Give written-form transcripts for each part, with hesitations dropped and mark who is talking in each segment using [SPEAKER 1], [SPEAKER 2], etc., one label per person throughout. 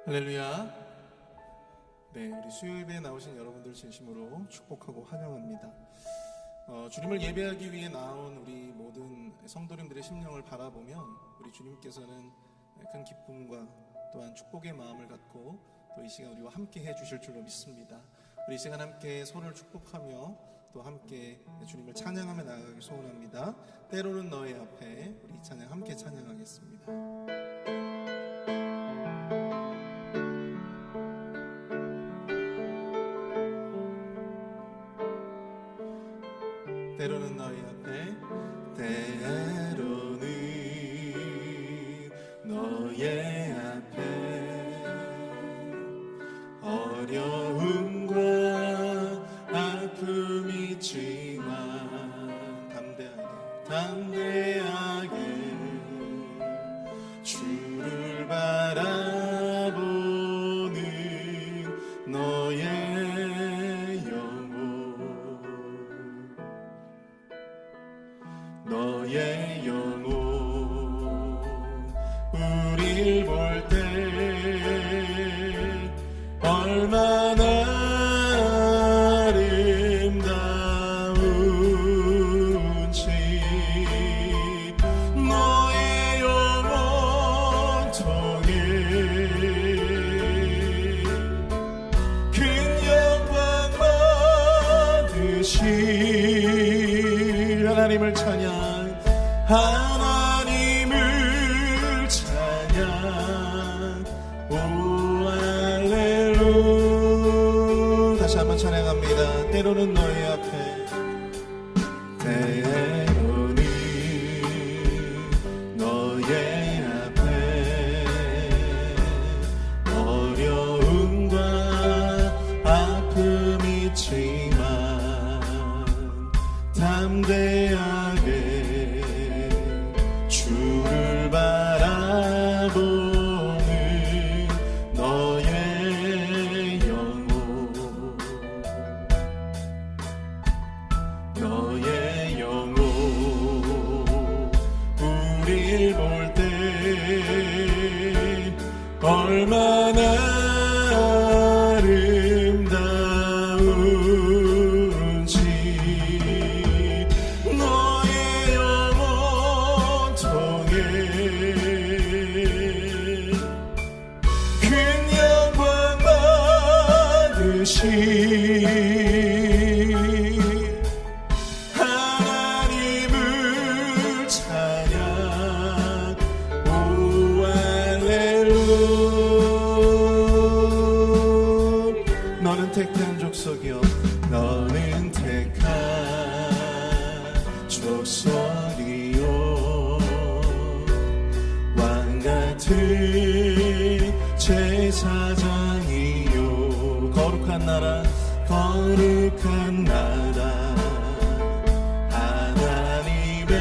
[SPEAKER 1] 할렐루야. 네, 우리 수요예배에 나오신 여러분들 진심으로 축복하고 환영합니다. 주님을 예배하기 위해 나온 우리 모든 성도님들의 심령을 바라보면 우리 주님께서는 큰 기쁨과 또한 축복의 마음을 갖고 또 이 시간 우리와 함께 해주실 줄로 믿습니다. 우리 이 시간 함께 서로를 축복하며 또 함께 주님을 찬양하며 나아가기 소원합니다. 때로는 너의 앞에 우리 찬양 함께 찬양하겠습니다. 때로는 너희 앞에 때로는 너의 앞에 어려움과 아픔이 있지만 담대하게 주를 바라보는 너의 너의 영혼 우릴 볼 때 얼마나 아름다운지 너의 영혼 통해 큰 영광 받으시 하나님을 찬양 하나님을 찬양 오 할렐루야. 다시 한번 찬양합니다. 때로는 너의 앞에 때로는 너의 앞에 어려움과 아픔이 있지만 담대하게 주를 바라보는 너의 영혼 너의 영혼 우릴 볼 때 얼마나 아름다운지 너의 영혼 통해 큰 영광 받으시 하나님을 찬양 오 할렐루야. 너는 택한 족속이여 너는 택한 족속이요 왕같은 제사장이요 거룩한 나라 하나님의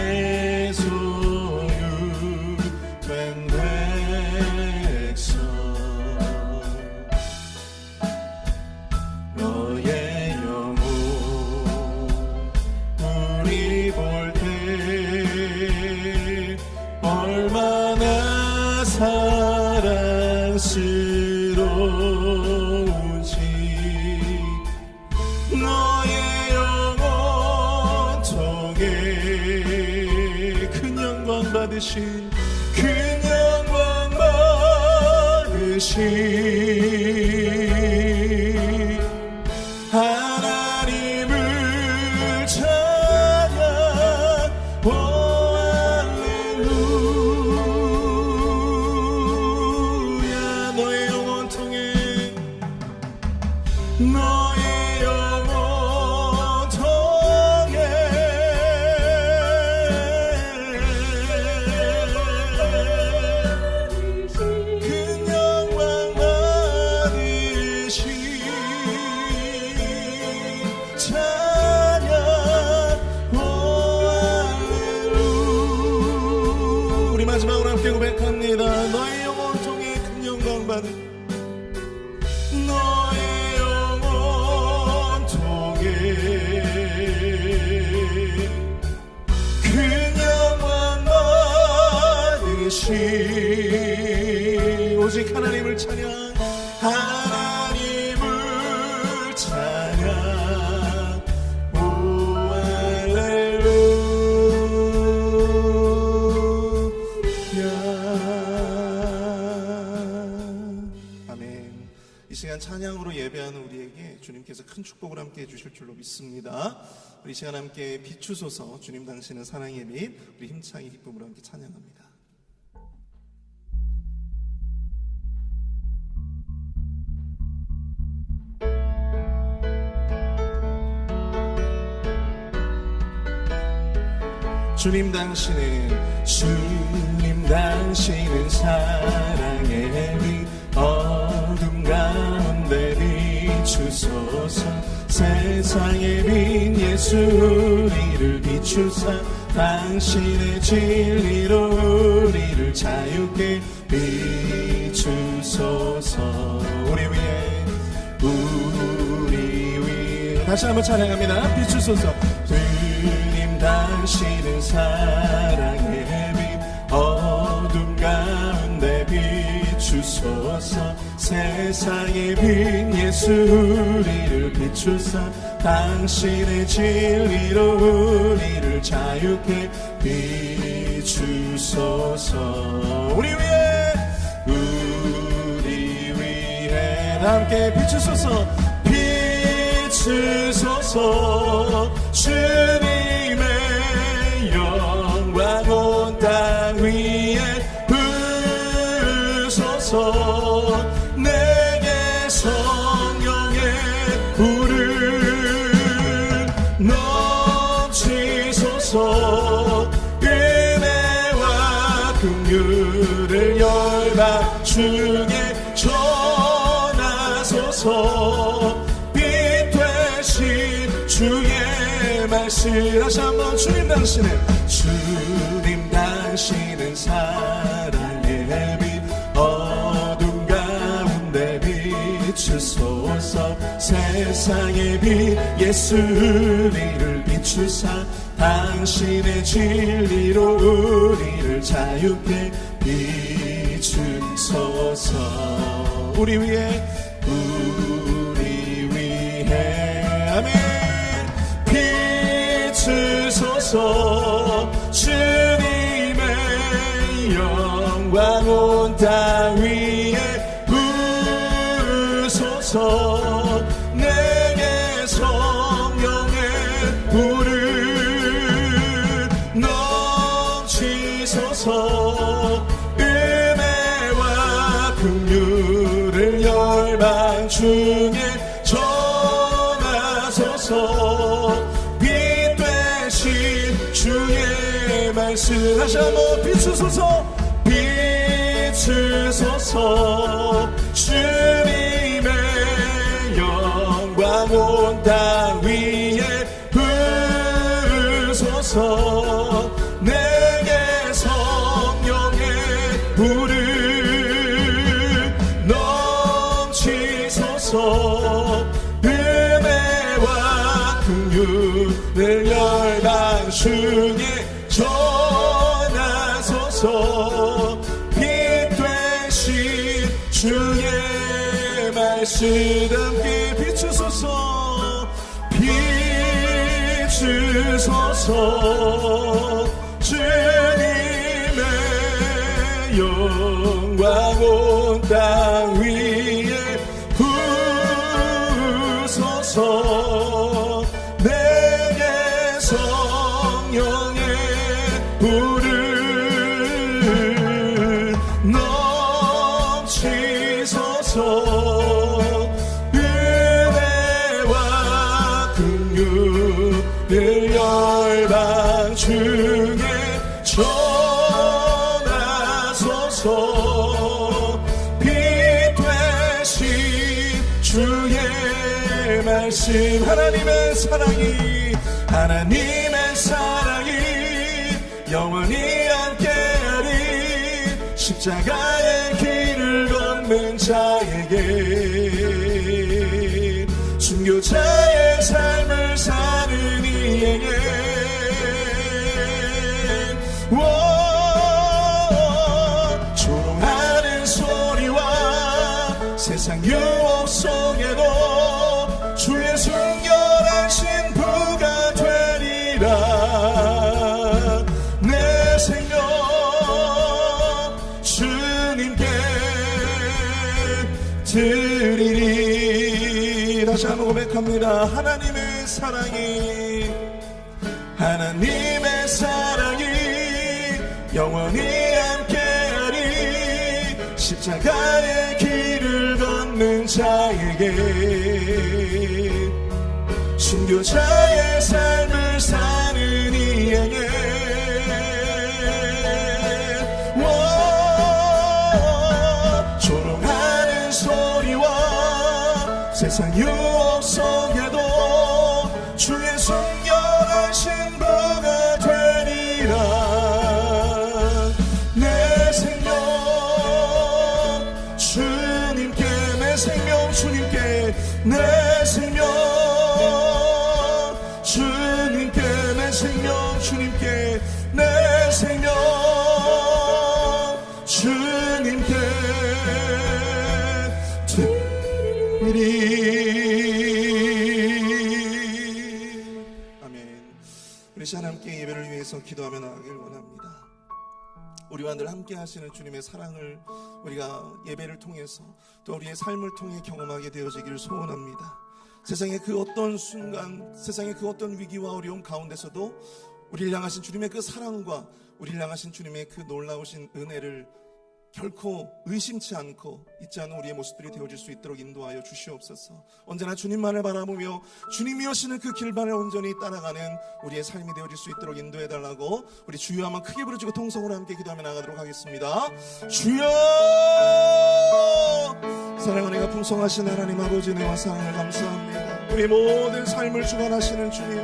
[SPEAKER 1] 소유된 백성 너의 영혼 우리 볼 때 얼마나 사랑스러운지 너의 영혼 통해 큰 영광 받으신 큰 영광 받으신 하나님을 찬양 오 할렐루야. 너의 영혼 통해 너의 영혼 통해 큰 영광 받으시 찬양 오 할렐루야. 우리 마지막으로 함께 고백합니다. 너의 영혼 통해 큰 영광 받으시 너의 영혼 통해 큰 영광 받으시 오직 하나님을 찬양 하나님을 찬양. 오 할렐루야. 아멘. 이 시간 찬양으로 예배하는 우리에게 주님께서 큰 축복을 함께 해주실 줄로 믿습니다. 우리 이 시간 함께 비추소서. 주님 당신은 사랑의 빛, 우리 힘차게 기쁨으로 함께 찬양합니다. 주님 당신은 사랑의 빛, 어둠 가운데 비추소서. 세상의 빛 예수 우리를 비추사 당신의 진리로 우리를 자유케 비추소서. 우리 위에 다시 한번 찬양합니다. 비추소서. 주님 당신은 사랑의 빛, 어둠 가운데 비추소서. 세상의 빛 예수 우리를 비추사 당신의 진리로 우리를 자유케 비추소서. 우리 위에 함께 비추소서. 비추소서. 주님의 영광 온 땅 위에 부으소서. 내게 성령의 불을 넘치소서. 은혜와 긍휼을 열방 중에 전하소서. 빛 되신 주의 말씀. 다시 한번. 주님 당신은 사랑의 빛, 어둠 가운데 비추소서. 세상의 빛 예수 우리를 비추사 당신의 진리로 우리를 자유케 비추소서. 우리 위에 아멘. 비추소서. 주님의 영광 온 땅 위에 부으소서. 내게 성령의 불을 넘치소서. 은혜와 긍휼을 열방 중에 전하소서. 빛 되신 주의 말씀. 다시 한번. 비추소서. 비추소서. 주님의 영광 온 땅 위에 부으소서. 내게 성령의 불을 넘치소서. 은혜와 긍휼을 열방 중에 전하소서. 빛 되신 주의 말씀. 함께 비추소서. 비추소서. 주님의 영광 온 땅 위에 부으소서. 내게 성령의 불을 넘치소서. 은혜와 긍휼을 열방 중에 전하소서. 빛 되신 주의 말씀. 하나님의 사랑이 영원히 함께하리. 십자가의 길을 걷는 자에게, 순교자의 삶을 사는 이에게 조롱하는 소리와 세상 드리리. 다시 한번 고백합니다. 하나님의 사랑이 영원히 함께하리. 십자가의 길을 걷는 자에게 순교자의 삶을 사는 이에게 조롱하는 소리와 세상 유혹 속에도 주의 순결한 신부가 되리라. 내 생명 주님께, 내 생명 주님께, 내 생명 주님께, 내 생명 주님께, 내 생명 주님께 드리리. 아멘. 우리 시간 함께 예배를 위해서 기도하며 나가길 원합니다. 우리와 늘 함께 하시는 주님의 사랑을 우리가 예배를 통해서 또 우리의 삶을 통해 경험하게 되어지기를 소원합니다. 세상의 그 어떤 순간, 세상의 그 어떤 위기와 어려움 가운데서도 우리를 향하신 주님의 그 사랑과 우리를 향하신 주님의 그 놀라우신 은혜를 결코 의심치 않고 잊지 않은 우리의 모습들이 되어질 수 있도록 인도하여 주시옵소서. 언제나 주님만을 바라보며 주님이 오시는 그 길만을 온전히 따라가는 우리의 삶이 되어질 수 있도록 인도해달라고 우리 주여 한번 크게 부르짖고 통성으로 함께 기도하며 나가도록 하겠습니다. 주여! 사랑은 내가 풍성하신 하나님 아버지, 은혜와 사랑을 감사합니다. 우리 모든 삶을 주관하시는 주님,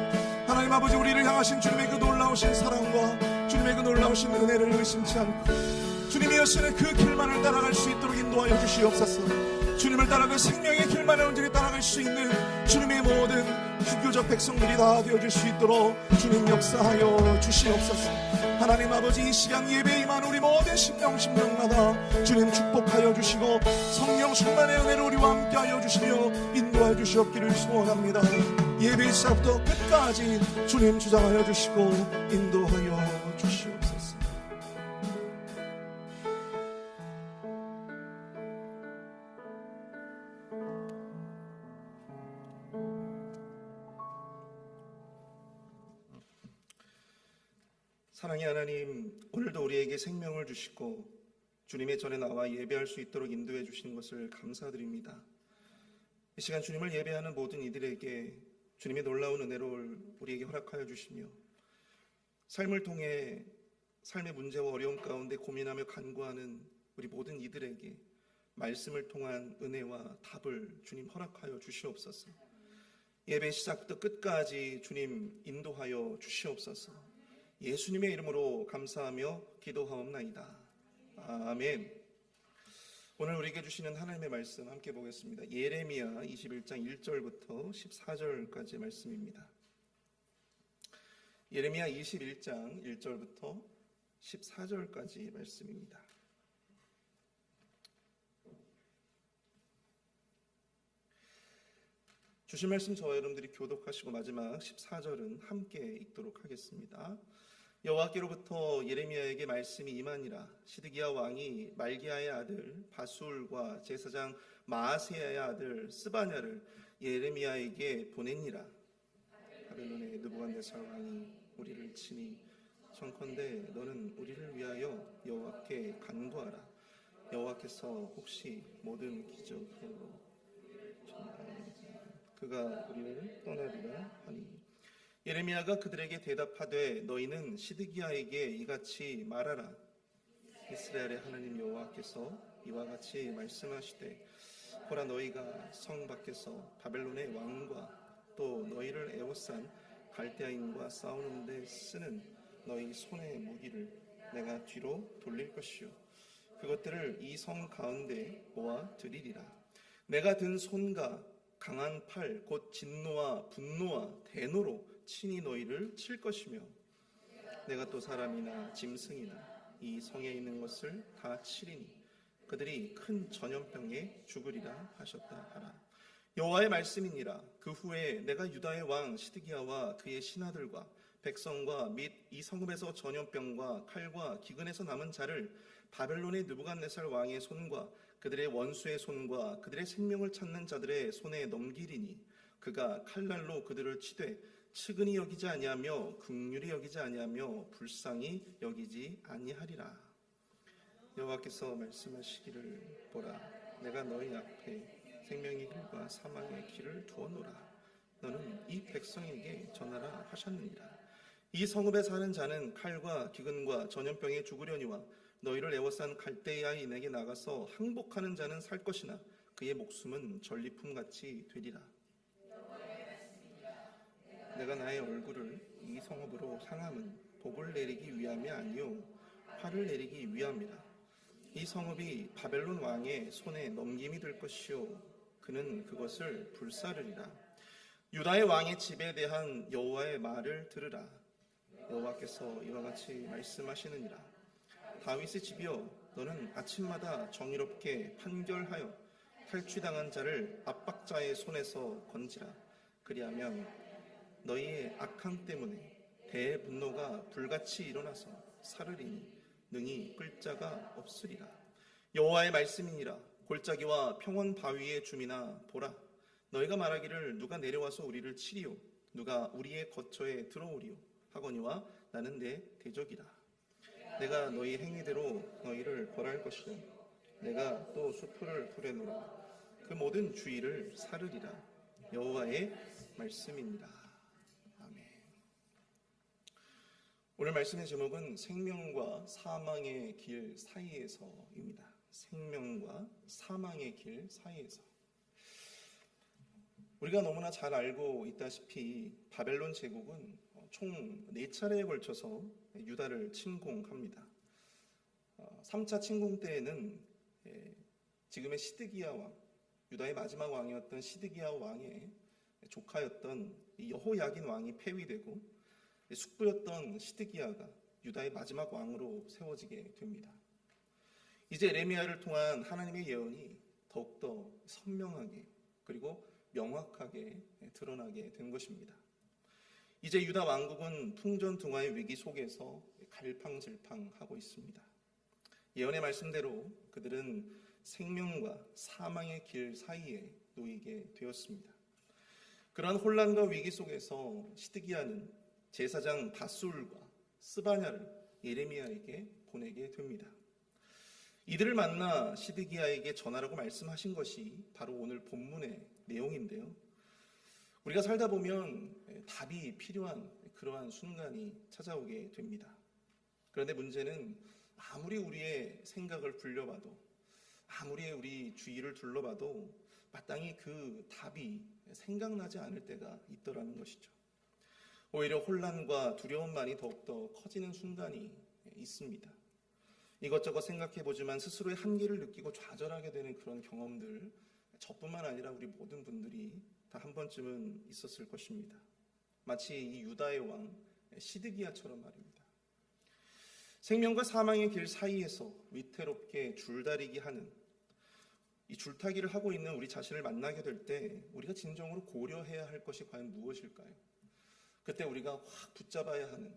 [SPEAKER 1] 하나님 아버지, 우리를 향하신 주님의 그 놀라우신 사랑과 주님의 그 놀라우신 은혜를 의심치 않고 주님이 여시는 그 길만을 따라갈 수 있도록 인도하여 주시옵소서. 주님을 따라 그 생명의 길만을 온전히 따라갈 수 있는 주님의 모든 순교적 백성들이 다 되어질 수 있도록 주님 역사하여 주시옵소서. 하나님 아버지, 이 시간 예배에 임한 우리 모든 심령마다 주님 축복하여 주시고 성령 충만의 은혜를 우리와 함께하여 주시며 인도하여 주시옵기를 소원합니다. 예배 시작부터 끝까지 주님 주장하여 주시고 인도하여 주시옵소서. 사랑의 하나님, 오늘도 우리에게 생명을 주시고 주님의 전에 나와 예배할 수 있도록 인도해 주시는 것을 감사드립니다. 이 시간 주님을 예배하는 모든 이들에게 주님의 놀라운 은혜를 우리에게 허락하여 주시며 삶을 통해 삶의 문제와 어려움 가운데 고민하며 간구하는 우리 모든 이들에게 말씀을 통한 은혜와 답을 주님 허락하여 주시옵소서. 예배 시작부터 끝까지 주님 인도하여 주시옵소서. 예수님의 이름으로 감사하며 기도하옵나이다. 아멘. 오늘 우리에게 주시는 하나님의 말씀 함께 보겠습니다. 예레미야 21장 1절부터 14절까지의 말씀입니다. 예레미야 21장 1절부터 14절까지 말씀입니다. 주신 말씀 저와 여러분들이 교독하시고 마지막 14절은 함께 읽도록 하겠습니다. 여호와께로부터 예레미야에게 말씀이 임하니라. 시드기야 왕이 말기야의 아들 바술과 제사장 마아세야의 아들 스바냐를 예레미야에게 보냈니라. 바벨론의 느부갓네살 왕이 우리를 치니 청컨대 너는 우리를 위하여 여호와께 간구하라. 여호와께서 혹시 모든 기적으로 그가 우리를 떠나리라 하니, 예레미야가 그들에게 대답하되 너희는 시드기야에게 이같이 말하라. 이스라엘의 하나님 여호와께서 이와 같이 말씀하시되 보라, 너희가 성 밖에서 바벨론의 왕과 또 너희를 애워싼 갈대아인과 싸우는 데 쓰는 너희 손의 무기를 내가 뒤로 돌릴 것이요 그것들을 이 성 가운데 모아 드리리라. 내가 든 손과 강한 팔 곧 진노와 분노와 대노로 친히 너희를 칠 것이며 내가 또 사람이나 짐승이나 이 성에 있는 것을 다 치리니 그들이 큰 전염병에 죽으리라 하셨다 하라. 여호와의 말씀이니라. 그 후에 내가 유다의 왕 시드기야와 그의 신하들과 백성과 및 이 성읍에서 전염병과 칼과 기근에서 남은 자를
[SPEAKER 2] 바벨론의 느부갓네살 왕의 손과 그들의 원수의 손과 그들의 생명을 찾는 자들의 손에 넘기리니 그가 칼날로 그들을 치되 측은히 여기지 아니하며 긍휼히 여기지 아니하며 불쌍히 여기지 아니하리라. 여호와께서 말씀하시기를 보라, 내가 너희 앞에 생명의 길과 사망의 길을 두어놓으라. 너는 이 백성에게 전하라 하셨느니라. 이 성읍에 사는 자는 칼과 기근과 전염병에 죽으려니와 너희를 애워싼 갈대아인에게 나가서 항복하는 자는 살 것이나 그의 목숨은 전리품같이 되리라. 내가 나의 얼굴을 이 성읍으로 향함은 복을 내리기 위함이 아니요 화를 내리기 위함이라. 이 성읍이 바벨론 왕의 손에 넘김이 될 것이요 그는 그것을 불사르리라. 유다의 왕의 집에 대한 여호와의 말을 들으라. 여호와께서 이와 같이 말씀하시느니라. 다윗의 집이여, 너는 아침마다 정의롭게 판결하여 탈취당한 자를 압박자의 손에서 건지라. 그리하면 너희의 악함 때문에 대분노가 불같이 일어나서 사르리니 능히 끌 자가 없으리라. 여호와의 말씀이니라. 골짜기와 평원 바위의 주민아 보라, 너희가 말하기를 누가 내려와서 우리를 치리요 누가 우리의 거처에 들어오리요 하거니와 나는 내 대적이라. 내가 너희 행위대로 너희를 벌할 것이라. 내가 또 수풀을 풀어놓으라. 그 모든 주의를 사르리라. 여호와의 말씀입니다. 아멘. 오늘 말씀의 제목은 생명과 사망의 길 사이에서입니다. 생명과 사망의 길 사이에서. 우리가 너무나 잘 알고 있다시피 바벨론 제국은 총 4차례에 걸쳐서 유다를 침공합니다. 3차 침공 때에는 지금의 시드기야 왕, 유다의 마지막 왕이었던 시드기야 왕의 조카였던 여호야긴 왕이 폐위되고 숙부였던 시드기야가 유다의 마지막 왕으로 세워지게 됩니다. 이제 에레미야를 통한 하나님의 예언이 더욱더 선명하게 그리고 명확하게 드러나게 된 것입니다. 이제 유다 왕국은 풍전등화의 위기 속에서 갈팡질팡하고 있습니다. 예언의 말씀대로 그들은 생명과 사망의 길 사이에 놓이게 되었습니다. 그러한 혼란과 위기 속에서 시드기야는 제사장 바술과 스바냐를 예레미야에게 보내게 됩니다. 이들을 만나 시드기야에게 전하라고 말씀하신 것이 바로 오늘 본문의 내용인데요. 우리가 살다 보면 답이 필요한 그러한 순간이 찾아오게 됩니다. 그런데 문제는 아무리 우리의 생각을 굴려봐도 아무리 우리 주위를 둘러봐도 마땅히 그 답이 생각나지 않을 때가 있더라는 것이죠. 오히려 혼란과 두려움만이 더욱더 커지는 순간이 있습니다. 이것저것 생각해보지만 스스로의 한계를 느끼고 좌절하게 되는 그런 경험들, 저뿐만 아니라 우리 모든 분들이 다 한 번쯤은 있었을 것입니다. 마치 이 유다의 왕 시드기야처럼 말입니다. 생명과 사망의 길 사이에서 위태롭게 줄다리기 하는 이 줄타기를 하고 있는 우리 자신을 만나게 될 때 우리가 진정으로 고려해야 할 것이 과연 무엇일까요? 그때 우리가 확 붙잡아야 하는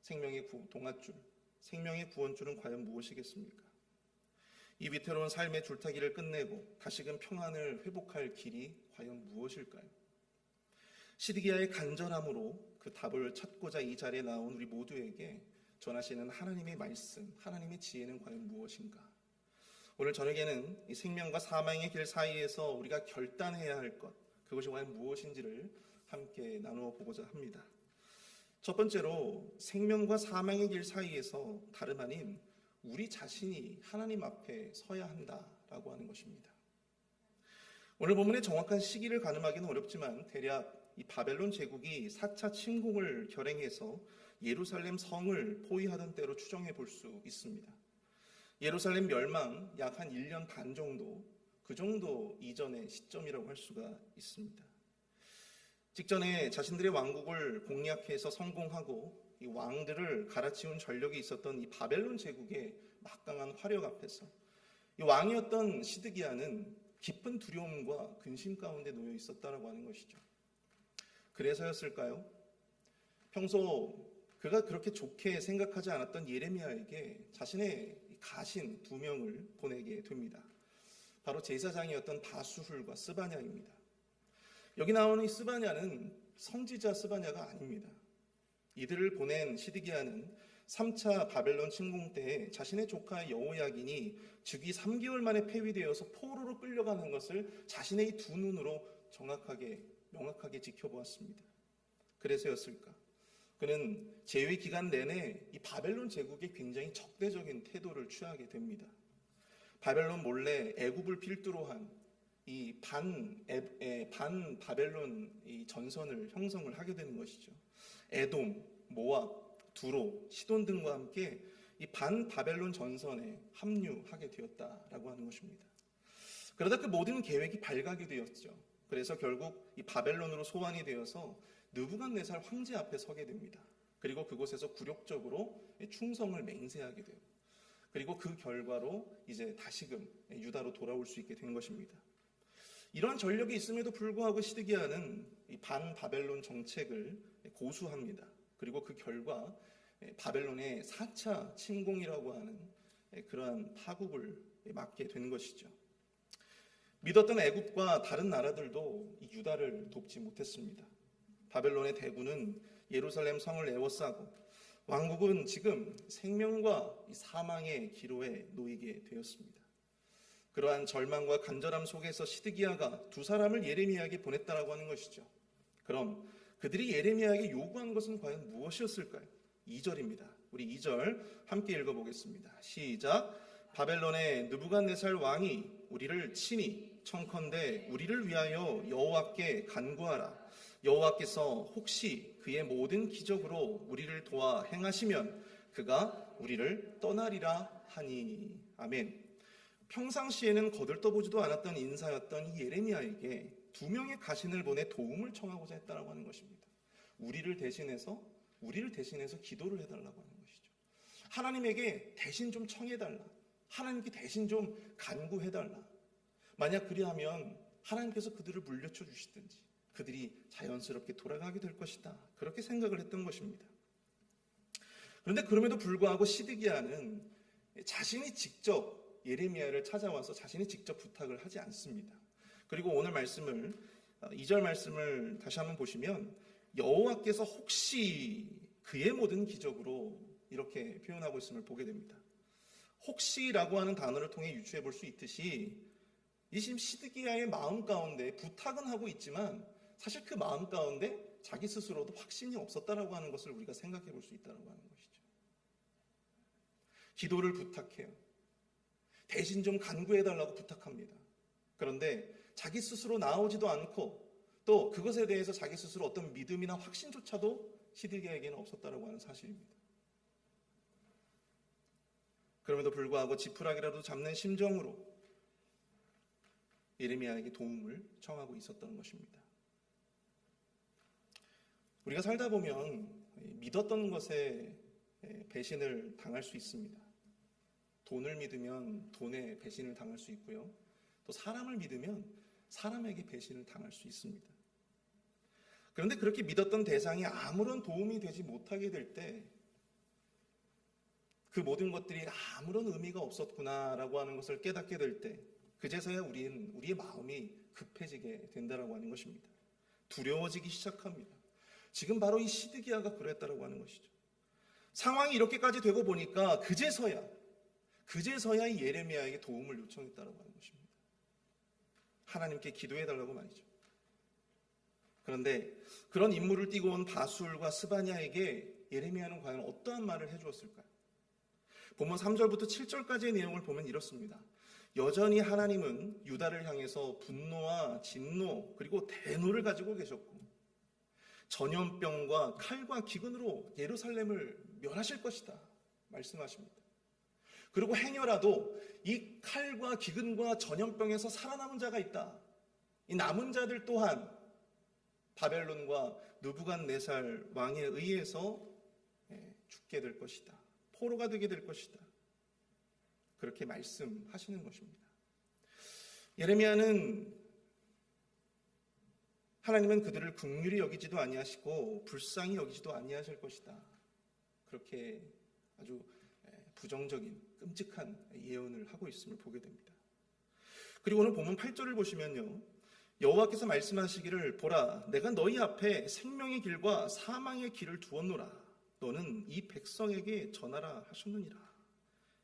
[SPEAKER 2] 생명의 동아줄, 생명의 구원줄은 과연 무엇이겠습니까? 이 위태로운 삶의 줄타기를 끝내고 다시금 평안을 회복할 길이 과연 무엇일까요? 시드기야의 간절함으로 그 답을 찾고자 이 자리에 나온 우리 모두에게 전하시는 하나님의 말씀, 하나님의 지혜는 과연 무엇인가? 오늘 저녁에는 이 생명과 사망의 길 사이에서 우리가 결단해야 할 것, 그것이 과연 무엇인지를 함께 나누어 보고자 합니다. 첫 번째로 생명과 사망의 길 사이에서 다름 아닌 우리 자신이 하나님 앞에 서야 한다라고 하는 것입니다. 오늘 본문의 정확한 시기를 가늠하기는 어렵지만 대략 이 바벨론 제국이 4차 침공을 결행해서 예루살렘 성을 포위하던 때로 추정해 볼 수 있습니다. 예루살렘 멸망 약 한 1년 반 정도, 그 정도 이전의 시점이라고 할 수가 있습니다. 직전에 자신들의 왕국을 공략해서 성공하고 이 왕들을 갈아치운 전력이 있었던 이 바벨론 제국의 막강한 화력 앞에서 이 왕이었던 시드기야는 깊은 두려움과 근심 가운데 놓여 있었다라고 하는 것이죠. 그래서였을까요? 평소 그가 그렇게 좋게 생각하지 않았던 예레미야에게 자신의 가신 두 명을 보내게 됩니다. 바로 제사장이었던 바수훌과 스바냐입니다. 여기 나오는 이 스바냐는 선지자 스바냐가 아닙니다. 이들을 보낸 시드기야는 3차 바벨론 침공 때에 자신의 조카 여호야긴이 즉위 3개월 만에 폐위되어서 포로로 끌려가는 것을 자신의 이 두 눈으로 명확하게 지켜보았습니다. 그래서였을까? 그는 재위 기간 내내 이 바벨론 제국에 굉장히 적대적인 태도를 취하게 됩니다. 바벨론 몰래 애굽을 필두로 한 이 반 바벨론 이 전선을 형성을 하게 되는 것이죠. 에돔, 모압, 두로, 시돈 등과 함께 이 반 바벨론 전선에 합류하게 되었다라고 하는 것입니다. 그러다 그 모든 계획이 발각이 되었죠. 그래서 결국 이 바벨론으로 소환이 되어서 느부갓네살 황제 앞에 서게 됩니다. 그리고 그곳에서 굴욕적으로 충성을 맹세하게 돼요. 그리고 그 결과로 이제 다시금 유다로 돌아올 수 있게 된 것입니다. 이러한 전력이 있음에도 불구하고 시드기야는 이 반 바벨론 정책을 고수합니다. 그리고 그 결과 바벨론의 4차 침공이라고 하는 그러한 파국을 맞게 된 것이죠. 믿었던 애굽과 다른 나라들도 이 유다를 돕지 못했습니다. 바벨론의 대군은 예루살렘 성을 에워싸고 왕국은 지금 생명과 사망의 기로에 놓이게 되었습니다. 그러한 절망과 간절함 속에서 시드기야가 두 사람을 예레미야에게 보냈다라고 하는 것이죠. 그럼 그들이 예레미야에게 요구한 것은 과연 무엇이었을까요? 2절입니다. 우리 2절 함께 읽어보겠습니다. 시작. 바벨론의 느부갓네살 왕이 우리를 친히 청컨대 우리를 위하여 여호와께 간구하라. 여호와께서 혹시 그의 모든 기적으로 우리를 도와 행하시면 그가 우리를 떠나리라 하니. 아멘. 평상시에는 거들떠보지도 않았던 인사였던 이 예레미야에게 두 명의 가신을 보내 도움을 청하고자 했다라고 하는 것입니다. 우리를 대신해서 기도를 해달라고 하는 것이죠. 하나님에게 대신 좀 청해달라. 하나님께 대신 좀 간구해달라. 만약 그리하면 하나님께서 그들을 물려쳐 주시든지 그들이 자연스럽게 돌아가게 될 것이다. 그렇게 생각을 했던 것입니다. 그런데 그럼에도 불구하고 시드기야는 자신이 직접 예레미야를 찾아와서 자신이 직접 부탁을 하지 않습니다. 그리고 오늘 말씀을 2절 말씀을 다시 한번 보시면 여호와께서 혹시 그의 모든 기적으로 이렇게 표현하고 있음을 보게 됩니다. 혹시라고 하는 단어를 통해 유추해 볼 수 있듯이 이 지금 시드기야의 마음 가운데 부탁은 하고 있지만 사실 그 마음 가운데 자기 스스로도 확신이 없었다라고 하는 것을 우리가 생각해 볼 수 있다고 하는 것이죠. 기도를 부탁해요. 대신 좀 간구해달라고 부탁합니다. 그런데 자기 스스로 나오지도 않고 또 그것에 대해서 자기 스스로 어떤 믿음이나 확신조차도 시드기야에게는 없었다라고 하는 사실입니다. 그럼에도 불구하고 지푸라기라도 잡는 심정으로 예레미야에게 도움을 청하고 있었던 것입니다. 우리가 살다 보면 믿었던 것에 배신을 당할 수 있습니다. 돈을 믿으면 돈에 배신을 당할 수 있고요. 또 사람을 믿으면 사람에게 배신을 당할 수 있습니다. 그런데 그렇게 믿었던 대상이 아무런 도움이 되지 못하게 될 때 그 모든 것들이 아무런 의미가 없었구나라고 하는 것을 깨닫게 될 때 그제서야 우리의 마음이 급해지게 된다라고 하는 것입니다. 두려워지기 시작합니다. 지금 바로 이 시드기야가 그랬다라고 하는 것이죠. 상황이 이렇게까지 되고 보니까 그제서야 이 예레미야에게 도움을 요청했다라고 하는 것입니다. 하나님께 기도해달라고 말이죠. 그런데 그런 임무를 띠고 온 바술과 스바냐에게 예레미야는 과연 어떠한 말을 해주었을까요? 본문 3절부터 7절까지의 내용을 보면 이렇습니다. 여전히 하나님은 유다를 향해서 분노와 진노 그리고 대노를 가지고 계셨고 전염병과 칼과 기근으로 예루살렘을 멸하실 것이다 말씀하십니다. 그리고 행여라도 이 칼과 기근과 전염병에서 살아남은 자가 있다. 이 남은 자들 또한 바벨론과 느부갓네살 왕에 의해서 죽게 될 것이다. 포로가 되게 될 것이다. 그렇게 말씀하시는 것입니다. 예레미야는 하나님은 그들을 긍휼히 여기지도 아니하시고 불쌍히 여기지도 아니하실 것이다. 그렇게 아주 부정적인 끔찍한 예언을 하고 있음을 보게 됩니다. 그리고 오늘 본문 8절을 보시면요, 여호와께서 말씀하시기를 보라 내가 너희 앞에 생명의 길과 사망의 길을 두었노라 너는 이 백성에게 전하라 하셨느니라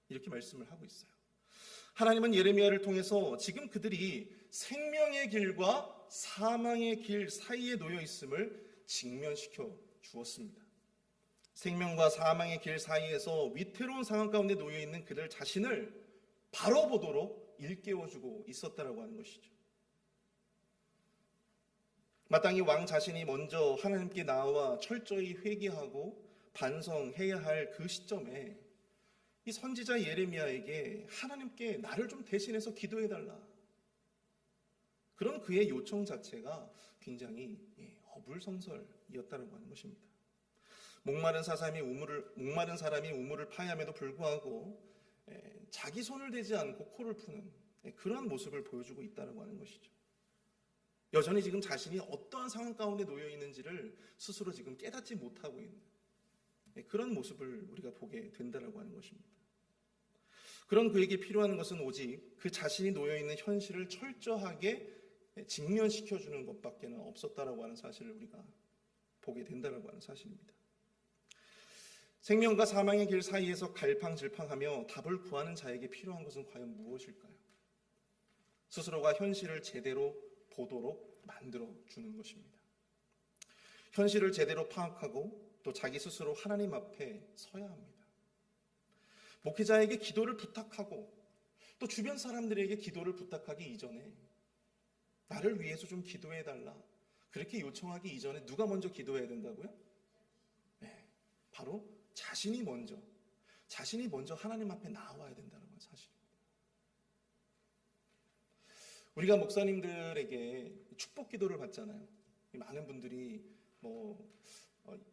[SPEAKER 2] 이렇게 말씀을 하고 있어요. 하나님은 예레미야를 통해서 지금 그들이 생명의 길과 사망의 길 사이에 놓여 있음을 직면시켜 주었습니다. 생명과 사망의 길 사이에서 위태로운 상황 가운데 놓여 있는 그들 자신을 바로 보도록 일깨워주고 있었다라고 하는 것이죠. 마땅히 왕 자신이 먼저 하나님께 나와 철저히 회개하고 반성해야 할 그 시점에 이 선지자 예레미야에게 하나님께 나를 좀 대신해서 기도해달라, 그런 그의 요청 자체가 굉장히 어불성설이었다고 하는 것입니다. 목마른 사람이 우물을 파야함에도 불구하고 자기 손을 대지 않고 코를 푸는 그런 모습을 보여주고 있다고 하는 것이죠. 여전히 지금 자신이 어떠한 상황 가운데 놓여 있는지를 스스로 지금 깨닫지 못하고 있는 그런 모습을 우리가 보게 된다고 하는 것입니다. 그런 그에게 필요한 것은 오직 그 자신이 놓여 있는 현실을 철저하게 직면시켜주는 것밖에는 없었다라고 하는 사실을 우리가 보게 된다라고 하는 사실입니다. 생명과 사망의 길 사이에서 갈팡질팡하며 답을 구하는 자에게 필요한 것은 과연 무엇일까요? 스스로가 현실을 제대로 보도록 만들어주는 것입니다. 현실을 제대로 파악하고 또 자기 스스로 하나님 앞에 서야 합니다. 목회자에게 기도를 부탁하고 또 주변 사람들에게 기도를 부탁하기 이전에 나를 위해서 좀 기도해달라, 그렇게 요청하기 이전에 누가 먼저 기도해야 된다고요? 네, 바로 자신이 먼저 하나님 앞에 나와야 된다는 사실입니다. 우리가 목사님들에게 축복 기도를 받잖아요. 많은 분들이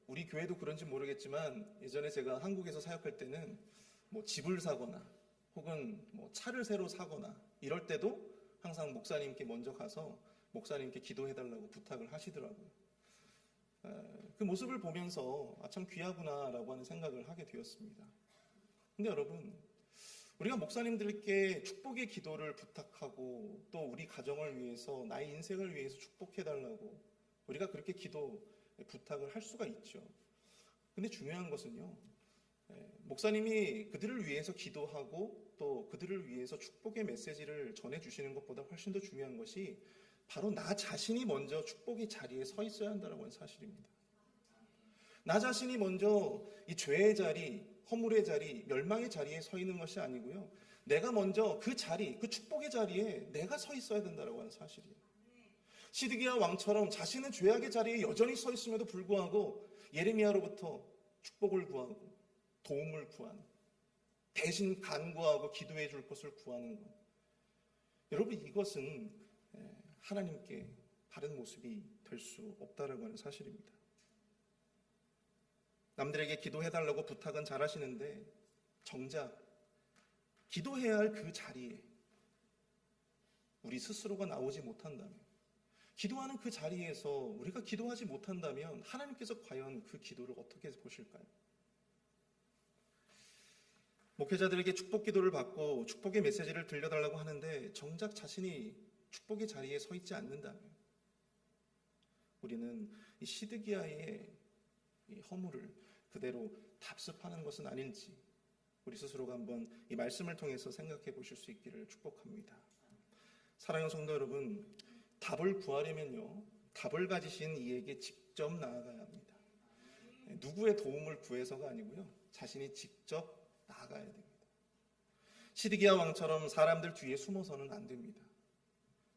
[SPEAKER 2] 우리 교회도 그런지 모르겠지만 예전에 제가 한국에서 사역할 때는 집을 사거나 혹은 차를 새로 사거나 이럴 때도 항상 목사님께 먼저 가서 목사님께 기도해달라고 부탁을 하시더라고요. 그 모습을 보면서 참 귀하구나라고 하는 생각을 하게 되었습니다. 근데 여러분, 우리가 목사님들께 축복의 기도를 부탁하고 또 우리 가정을 위해서 나의 인생을 위해서 축복해달라고 우리가 그렇게 기도 부탁을 할 수가 있죠. 근데 중요한 것은요, 목사님이 그들을 위해서 기도하고 또 그들을 위해서 축복의 메시지를 전해주시는 것보다 훨씬 더 중요한 것이 바로 나 자신이 먼저 축복의 자리에 서 있어야 한다는 건 사실입니다. 나 자신이 먼저 이 죄의 자리, 허물의 자리, 멸망의 자리에 서 있는 것이 아니고요, 내가 먼저 그 자리, 그 축복의 자리에 내가 서 있어야 된다는 하는 사실이에요. 시드기야 왕처럼 자신은 죄악의 자리에 여전히 서 있음에도 불구하고 예레미야로부터 축복을 구하고 도움을 구하는, 대신 간구하고 기도해 줄 것을 구하는 것, 여러분, 이것은 하나님께 바른 모습이 될 수 없다라고 하는 사실입니다. 남들에게 기도해달라고 부탁은 잘하시는데 정작 기도해야 할 그 자리에 우리 스스로가 나오지 못한다면, 기도하는 그 자리에서 우리가 기도하지 못한다면 하나님께서 과연 그 기도를 어떻게 보실까요? 목회자들에게 축복 기도를 받고 축복의 메시지를 들려달라고 하는데 정작 자신이 축복의 자리에 서 있지 않는다면 우리는 이 시드기야의 이 허물을 그대로 답습하는 것은 아닌지 우리 스스로가 한번 이 말씀을 통해서 생각해 보실 수 있기를 축복합니다. 사랑하는 성도 여러분, 답을 구하려면요, 답을 가지신 이에게 직접 나아가야 합니다. 누구의 도움을 구해서가 아니고요, 자신이 직접 나아가야 됩니다. 시드기야 왕처럼 사람들 뒤에 숨어서는 안 됩니다.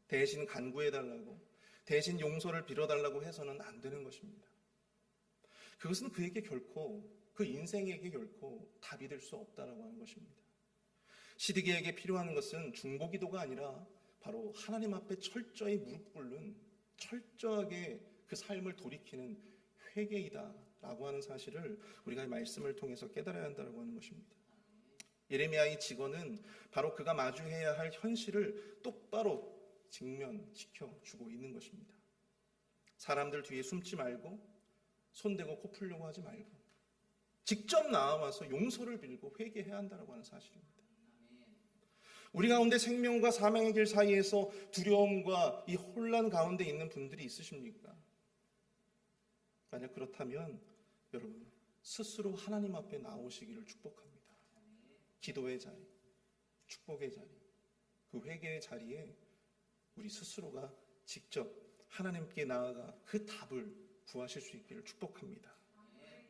[SPEAKER 2] 대신 간구해달라고, 대신 용서를 빌어달라고 해서는 안 되는 것입니다. 그것은 그에게 결코, 그 인생에게 결코 답이 될 수 없다라고 하는 것입니다. 시드기야에게 필요한 것은 중보기도가 아니라 바로 하나님 앞에 철저히 무릎 꿇는, 철저하게 그 삶을 돌이키는 회개이다라고 하는 사실을 우리가 이 말씀을 통해서 깨달아야 한다고 하는 것입니다. 예레미야의 직원은 바로 그가 마주해야 할 현실을 똑바로 직면시켜 주고 있는 것입니다. 사람들 뒤에 숨지 말고 손대고 코 풀려고 하지 말고 직접 나와서 용서를 빌고 회개해야 한다고 하는 사실입니다. 우리 가운데 생명과 사망의 길 사이에서 두려움과 이 혼란 가운데 있는 분들이 있으십니까? 만약 그렇다면 여러분 스스로 하나님 앞에 나오시기를 축복합니다. 기도의 자리, 축복의 자리, 그 회개의 자리에 우리 스스로가 직접 하나님께 나아가 그 답을 구하실 수 있기를 축복합니다.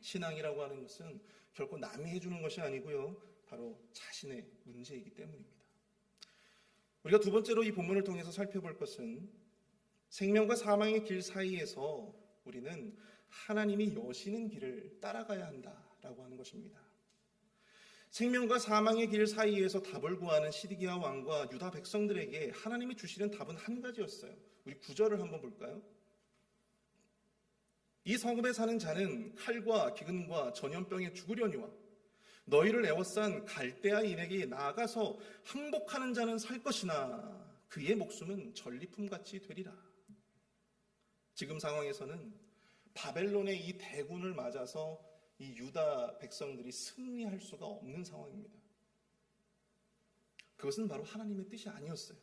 [SPEAKER 2] 신앙이라고 하는 것은 결코 남이 해주는 것이 아니고요, 바로 자신의 문제이기 때문입니다. 우리가 두 번째로 이 본문을 통해서 살펴볼 것은 생명과 사망의 길 사이에서 우리는 하나님이 여시는 길을 따라가야 한다라고 하는 것입니다. 생명과 사망의 길 사이에서 답을 구하는 시드기야 왕과 유다 백성들에게 하나님이 주시는 답은 한 가지였어요. 우리 9절을 한번 볼까요? 이 성읍에 사는 자는 칼과 기근과 전염병에 죽으려니와 너희를 애워싼 갈대아인에게 나아가서 항복하는 자는 살 것이나 그의 목숨은 전리품같이 되리라. 지금 상황에서는 바벨론의 이 대군을 맞아서 이 유다 백성들이 승리할 수가 없는 상황입니다. 그것은 바로 하나님의 뜻이 아니었어요.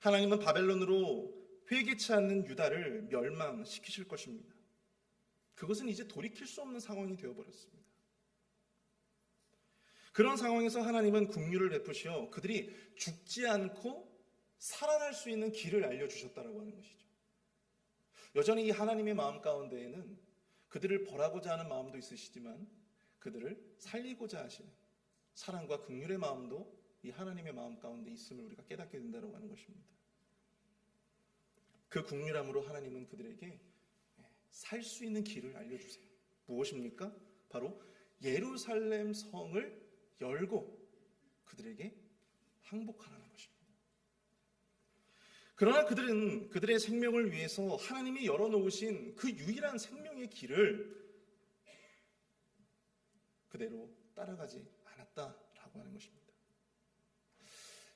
[SPEAKER 2] 하나님은 바벨론으로 회개치 않는 유다를 멸망시키실 것입니다. 그것은 이제 돌이킬 수 없는 상황이 되어버렸습니다. 그런 상황에서 하나님은 긍휼을 베푸시어 그들이 죽지 않고 살아날 수 있는 길을 알려주셨다라고 하는 것이죠. 여전히 이 하나님의 마음 가운데에는 그들을 벌하고자 하는 마음도 있으시지만 그들을 살리고자 하시는 사랑과 긍휼의 마음도 이 하나님의 마음 가운데 있음을 우리가 깨닫게 된다고 하는 것입니다. 그 긍휼함으로 하나님은 그들에게 살 수 있는 길을 알려주세요. 무엇입니까? 바로 예루살렘 성을 열고 그들에게 항복하라는 것입니다. 그러나 그들은 그들의 생명을 위해서 하나님이 열어놓으신 그 유일한 생명의 길을 그대로 따라가지 않았다라고 하는 것입니다.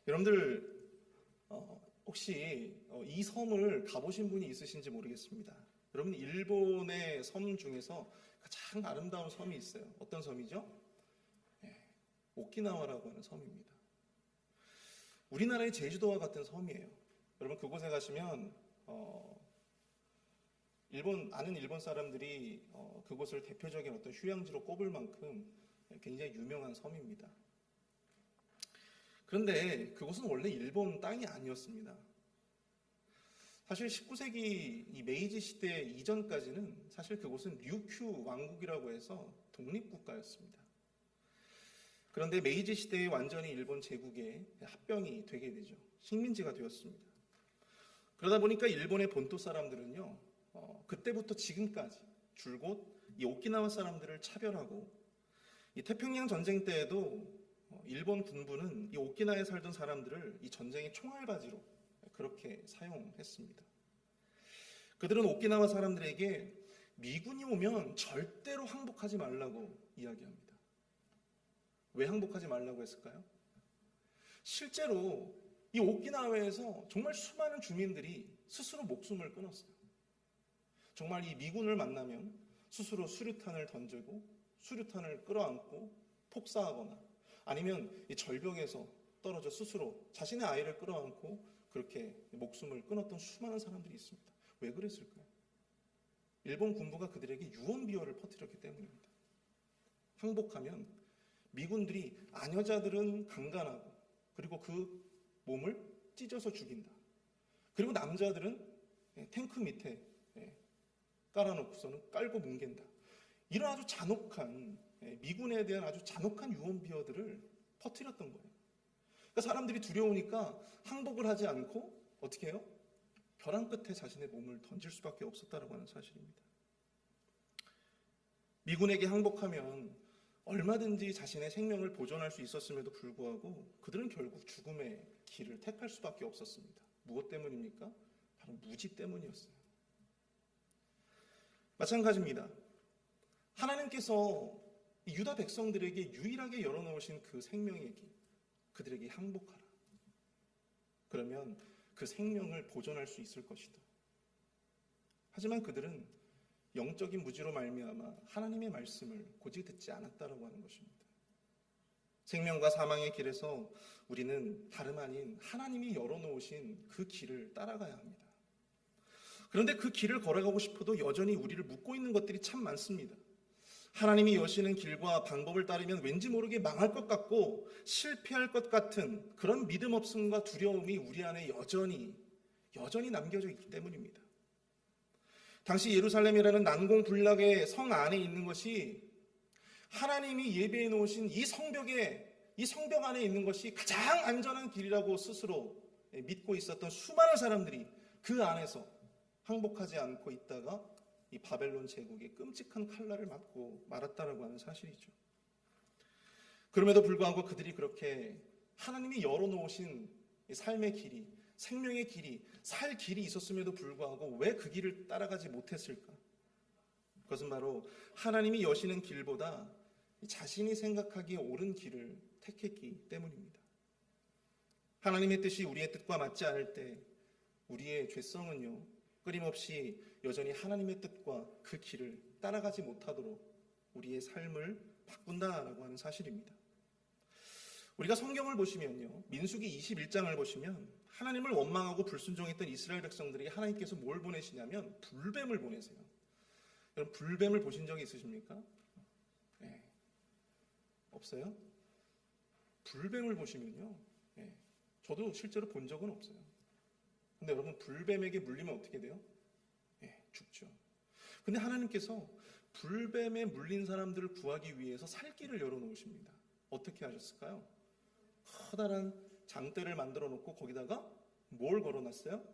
[SPEAKER 2] 여러분들 혹시 이 섬을 가보신 분이 있으신지 모르겠습니다. 여러분 일본의 섬 중에서 가장 아름다운 섬이 있어요. 어떤 섬이죠? 오키나와라고 하는 섬입니다. 우리나라의 제주도와 같은 섬이에요. 여러분 그곳에 가시면 아는 일본 사람들이 그곳을 대표적인 어떤 휴양지로 꼽을 만큼 굉장히 유명한 섬입니다. 그런데 그곳은 원래 일본 땅이 아니었습니다. 사실 19세기 이 메이지 시대 이전까지는 사실 그곳은 류큐 왕국이라고 해서 독립국가였습니다. 그런데 메이지 시대에 완전히 일본 제국에 합병이 되게 되죠. 식민지가 되었습니다. 그러다 보니까 일본의 본토 사람들은요, 그때부터 지금까지 줄곧 이 오키나와 사람들을 차별하고 이 태평양 전쟁 때에도 일본 군부는 이 오키나와에 살던 사람들을 이 전쟁의 총알바지로 그렇게 사용했습니다. 그들은 오키나와 사람들에게 미군이 오면 절대로 항복하지 말라고 이야기합니다. 왜 항복하지 말라고 했을까요? 실제로 이 오키나와에서 정말 수많은 주민들이 스스로 목숨을 끊었어요. 정말 이 미군을 만나면 스스로 수류탄을 던지고 수류탄을 끌어안고 폭사하거나 아니면 이 절벽에서 떨어져 스스로 자신의 아이를 끌어안고 그렇게 목숨을 끊었던 수많은 사람들이 있습니다. 왜 그랬을까요? 일본 군부가 그들에게 유언비어를 퍼뜨렸기 때문입니다. 항복하면 미군들이 아녀자들은 강간하고 그리고 그 몸을 찢어서 죽인다. 그리고 남자들은 탱크 밑에 깔아놓고서는 깔고 뭉갠다. 이런 아주 잔혹한 미군에 대한 아주 잔혹한 유언비어들을 퍼뜨렸던 거예요. 그러니까 사람들이 두려우니까 항복을 하지 않고 어떻게 해요? 벼랑 끝에 자신의 몸을 던질 수밖에 없었다라고 하는 사실입니다. 미군에게 항복하면 얼마든지 자신의 생명을 보존할 수 있었음에도 불구하고 그들은 결국 죽음의 길을 택할 수밖에 없었습니다. 무엇 때문입니까? 바로 무지 때문이었어요. 마찬가지입니다. 하나님께서 유다 백성들에게 유일하게 열어놓으신 그 생명의 길, 그들에게 항복하라. 그러면 그 생명을 보존할 수 있을 것이다. 하지만 그들은 영적인 무지로 말미암아 하나님의 말씀을 고지 듣지 않았다라고 하는 것입니다. 생명과 사망의 길에서 우리는 다름 아닌 하나님이 열어놓으신 그 길을 따라가야 합니다. 그런데 그 길을 걸어가고 싶어도 여전히 우리를 묶고 있는 것들이 참 많습니다. 하나님이 여시는 길과 방법을 따르면 왠지 모르게 망할 것 같고 실패할 것 같은 그런 믿음 없음과 두려움이 우리 안에 여전히 남겨져 있기 때문입니다. 당시 예루살렘이라는 난공불락의 성 안에 있는 것이 하나님이 예배해 놓으신 이 성벽 안에 있는 것이 가장 안전한 길이라고 스스로 믿고 있었던 수많은 사람들이 그 안에서 항복하지 않고 있다가 이 바벨론 제국의 끔찍한 칼날을 맞고 말았다라고 하는 사실이죠. 그럼에도 불구하고 그들이 그렇게 하나님이 열어놓으신 삶의 길이, 생명의 길이, 살 길이 있었음에도 불구하고 왜 그 길을 따라가지 못했을까? 그것은 바로 하나님이 여시는 길보다 자신이 생각하기에 옳은 길을 택했기 때문입니다. 하나님의 뜻이 우리의 뜻과 맞지 않을 때 우리의 죄성은요, 끊임없이 여전히 하나님의 뜻과 그 길을 따라가지 못하도록 우리의 삶을 바꾼다라고 하는 사실입니다. 우리가 성경을 보시면요, 민수기 21장을 보시면 하나님을 원망하고 불순종했던 이스라엘 백성들에게 하나님께서 뭘 보내시냐면 불뱀을 보내세요. 여러분, 불뱀을 보신 적이 있으십니까? 네. 없어요? 불뱀을 보시면요, 네. 저도 실제로 본 적은 없어요. 근데 여러분, 불뱀에게 물리면 어떻게 돼요? 네, 죽죠. 근데 하나님께서 불뱀에 물린 사람들을 구하기 위해서 살 길을 열어놓으십니다. 어떻게 하셨을까요? 커다란 장대를 만들어 놓고 거기다가 뭘 걸어놨어요?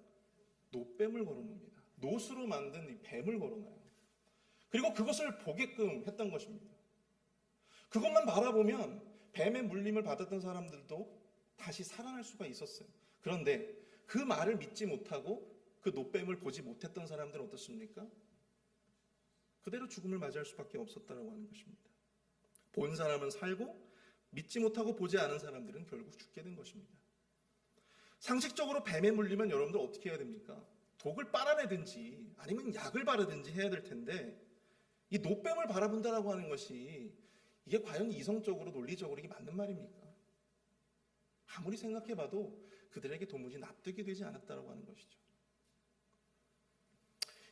[SPEAKER 2] 노뱀을 걸어놓습니다. 노수로 만든 이 뱀을 걸어놔요. 그리고 그것을 보게끔 했던 것입니다. 그것만 바라보면 뱀의 물림을 받았던 사람들도 다시 살아날 수가 있었어요. 그런데 그 말을 믿지 못하고 그 노뱀을 보지 못했던 사람들은 어떻습니까? 그대로 죽음을 맞이할 수밖에 없었다라고 하는 것입니다. 본 사람은 살고 믿지 못하고 보지 않은 사람들은 결국 죽게 된 것입니다. 상식적으로 뱀에 물리면 여러분들 어떻게 해야 됩니까? 독을 빨아내든지 아니면 약을 바르든지 해야 될 텐데 이 노뱀을 바라본다라고 하는 것이 이게 과연 이성적으로 논리적으로 이게 맞는 말입니까? 아무리 생각해봐도 그들에게 도무지 납득이 되지 않았다라고 하는 것이죠.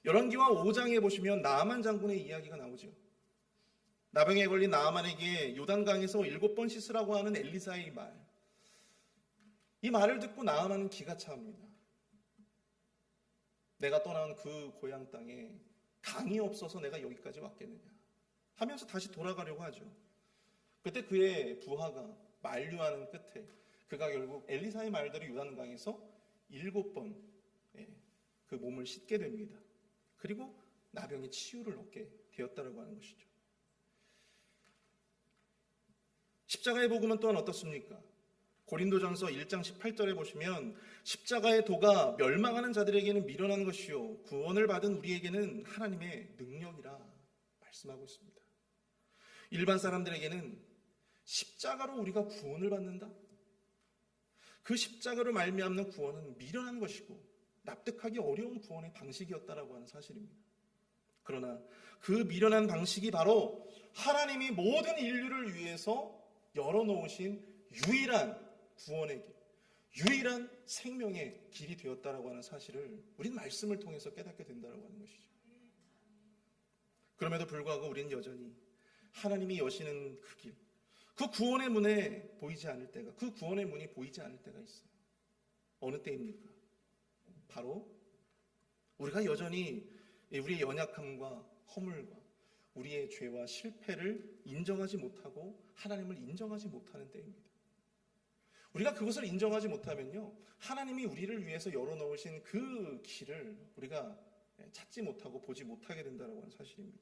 [SPEAKER 2] 열왕기와 5장에 보시면 나아만 장군의 이야기가 나오죠. 나병에 걸린 나아만에게 요단강에서 7번 씻으라고 하는 엘리사의 말. 이 말을 듣고 나아만은 기가 차합니다. 내가 떠난 그 고향 땅에 강이 없어서 내가 여기까지 왔겠느냐 하면서 다시 돌아가려고 하죠. 그때 그의 부하가 만류하는 끝에 그가 결국 엘리사의 말대로 요단강에서 7번 그 몸을 씻게 됩니다. 그리고 나병의 치유를 얻게 되었다라고 하는 것이죠. 십자가의 복음은 또한 어떻습니까? 고린도전서 1장 18절에 보시면 십자가의 도가 멸망하는 자들에게는 미련한 것이요 구원을 받은 우리에게는 하나님의 능력이라 말씀하고 있습니다. 일반 사람들에게는 십자가로 우리가 구원을 받는다? 그 십자가로 말미암는 구원은 미련한 것이고 납득하기 어려운 구원의 방식이었다라고 하는 사실입니다. 그러나 그 미련한 방식이 바로 하나님이 모든 인류를 위해서 열어놓으신 유일한 구원의 길, 유일한 생명의 길이 되었다라고 하는 사실을 우리는 말씀을 통해서 깨닫게 된다라고 하는 것이죠. 그럼에도 불구하고 우리는 여전히 하나님이 여시는 그 길, 그 구원의 문에 보이지 않을 때가, 그 구원의 문이 보이지 않을 때가 있어요. 어느 때입니까? 바로 우리가 여전히 우리의 연약함과 허물과 우리의 죄와 실패를 인정하지 못하고 하나님을 인정하지 못하는 때입니다. 우리가 그것을 인정하지 못하면요, 하나님이 우리를 위해서 열어놓으신 그 길을 우리가 찾지 못하고 보지 못하게 된다는 사실입니다.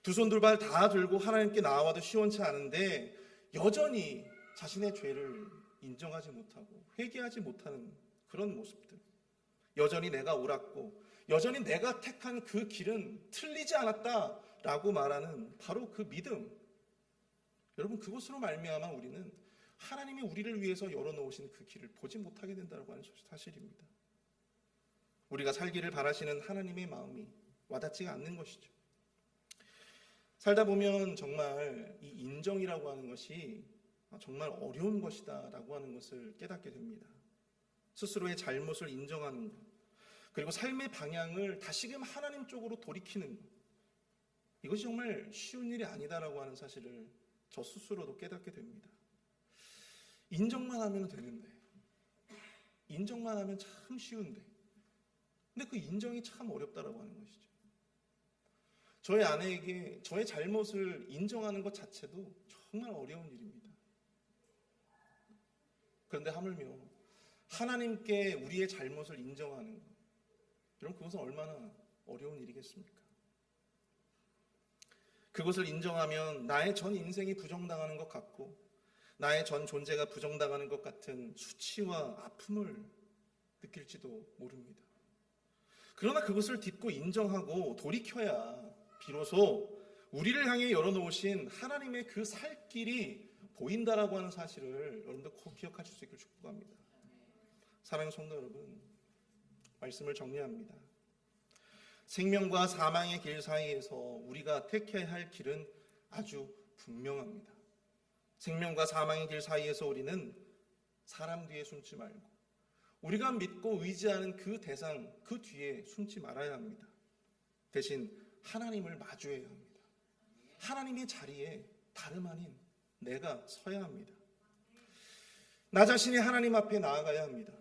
[SPEAKER 2] 두 손 두 발 다 들고 하나님께 나와도 시원치 않은데 여전히 자신의 죄를 인정하지 못하고 회개하지 못하는 그런 모습들, 여전히 내가 옳았고 여전히 내가 택한 그 길은 틀리지 않았다라고 말하는 바로 그 믿음, 여러분, 그것으로 말미암아 우리는 하나님이 우리를 위해서 열어놓으신 그 길을 보지 못하게 된다고 하는 사실입니다. 우리가 살기를 바라시는 하나님의 마음이 와닿지가 않는 것이죠. 살다 보면 정말 이 인정이라고 하는 것이 정말 어려운 것이다라고 하는 것을 깨닫게 됩니다. 스스로의 잘못을 인정하는 것, 그리고 삶의 방향을 다시금 하나님 쪽으로 돌이키는 것, 이것이 정말 쉬운 일이 아니다라고 하는 사실을 저 스스로도 깨닫게 됩니다. 인정만 하면 되는데, 인정만 하면 참 쉬운데, 근데 그 인정이 참 어렵다라고 하는 것이죠. 저의 아내에게 저의 잘못을 인정하는 것 자체도 정말 어려운 일입니다. 그런데 하물며 하나님께 우리의 잘못을 인정하는 것, 여러분, 그것은 얼마나 어려운 일이겠습니까? 그것을 인정하면 나의 전 인생이 부정당하는 것 같고, 나의 전 존재가 부정당하는 것 같은 수치와 아픔을 느낄지도 모릅니다. 그러나 그것을 딛고 인정하고 돌이켜야 비로소 우리를 향해 열어놓으신 하나님의 그 살 길이 보인다라고 하는 사실을 여러분들 꼭 기억하실 수 있길 축복합니다. 사랑하는 성도 여러분, 말씀을 정리합니다. 생명과 사망의 길 사이에서 우리가 택해야 할 길은 아주 분명합니다. 생명과 사망의 길 사이에서 우리는 사람 뒤에 숨지 말고 우리가 믿고 의지하는 그 대상, 그 뒤에 숨지 말아야 합니다. 대신 하나님을 마주해야 합니다. 하나님의 자리에 다름 아닌 내가 서야 합니다. 나 자신이 하나님 앞에 나아가야 합니다.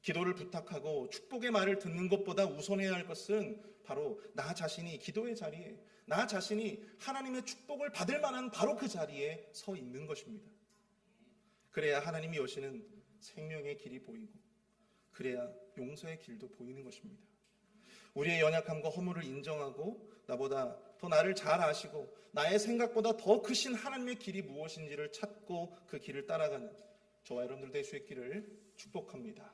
[SPEAKER 2] 기도를 부탁하고 축복의 말을 듣는 것보다 우선해야 할 것은 바로 나 자신이 기도의 자리에, 나 자신이 하나님의 축복을 받을 만한 바로 그 자리에 서 있는 것입니다. 그래야 하나님이 여시는 생명의 길이 보이고, 그래야 용서의 길도 보이는 것입니다. 우리의 연약함과 허물을 인정하고 나보다 더 나를 잘 아시고 나의 생각보다 더 크신 하나님의 길이 무엇인지를 찾고 그 길을 따라가는 저와 여러분들 될 수 있기를 축복합니다.